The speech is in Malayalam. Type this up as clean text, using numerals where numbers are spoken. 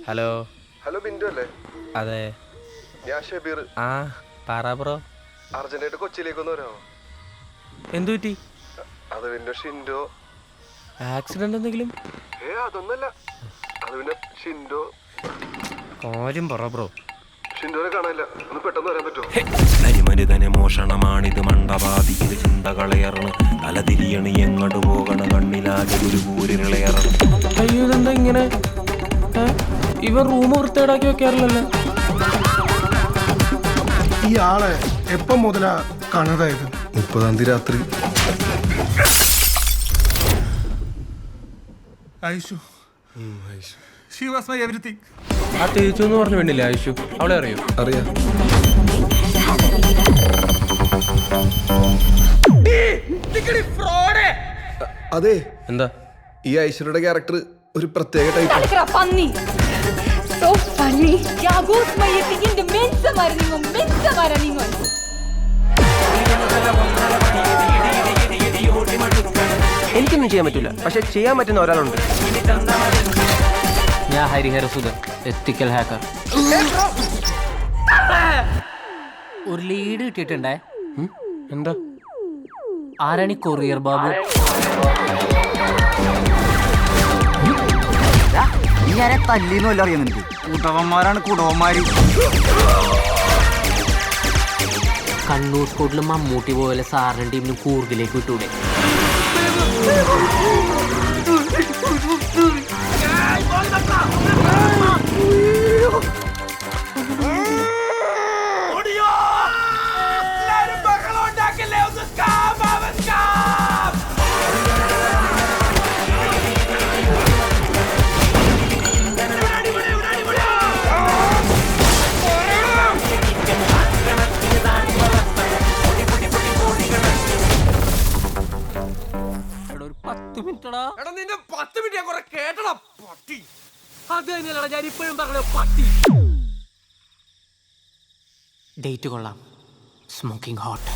ഹലോ ഹലോ ബിന്ദു അല്ലേ? അതെ. ഞാൻ ഷബീർ. ആ പറ ബ്രോ. അർജന്റായിട്ട് കൊച്ചിയിലേക്കൊന്ന് വരാമോ? എന്തു പറ്റി? അത് പിന്നെ ഷിൻഡോ. ആക്സിഡന്റ് എന്തെങ്കിലും? അതൊന്നല്ല. അത് പിന്നെ ഷിൻഡോ. കാര്യം പറ ബ്രോ. ഷിൻഡോനെ കാണാനില്ല. ഒന്ന് പെട്ടെന്ന് വരാൻ പറ്റുമോ? തനിമനിതനെ മോഷണമാണിത് മണ്ടവാദിക്ക് ചിന്തകളേറണ് തലതിരിയണ് എങ്ങോട്ട് പോകണ കണ്ണിലാകെ ഒരു കൂരിളേറണ്. അയ്യോ ഇതെന്താ ഇങ്ങനെ? ഇവർ റൂം വൃത്തിയേടാക്കി വെക്കാറില്ലല്ലോ. ഈ ആളെ എപ്പം മുതലാ കാണാതായത്? 30-ാം തീയതി രാത്രി. Aishu. She was my everything. ആ തേച്ചു എന്ന് പറഞ്ഞു വേണ്ടില്ലേ ആയിഷു? അവളെ അറിയോ? അറിയാം. അതെ, എന്താ ഈ ഐശ്വര്യയുടെ ക്യാരക്ടർ ഒരു പ്രത്യേക type. So funny. Jag går med in the minsta maraningon. എനിക്കൊന്നും ചെയ്യാൻ പറ്റില്ല, പക്ഷെ ചെയ്യാൻ പറ്റുന്ന ഒരാളുണ്ട്. ഞാൻ ഹരിഹരസുധൻ, എത്തിക്കൽ ഹാക്കർ. ഒരു ലീഡ് കിട്ടിയിട്ടുണ്ടേ. എന്താ? ആരാണി കൊറിയർ ബാബു? ഞാനെ തല്ലിന്നും എല്ലാം അറിയാം. നിനക്ക് കൂട്ടവന്മാരാണ് കുടവന്മാര്. കണ്ണൂർ സ്കോട്ടിലും മമ്മൂട്ടി പോലെ സാറിന്റെ ടീമിനും കൂർഗിലേക്ക് വിട്ടൂടെ? ഡേറ്റ് കൊള്ളാം. Smoking hot.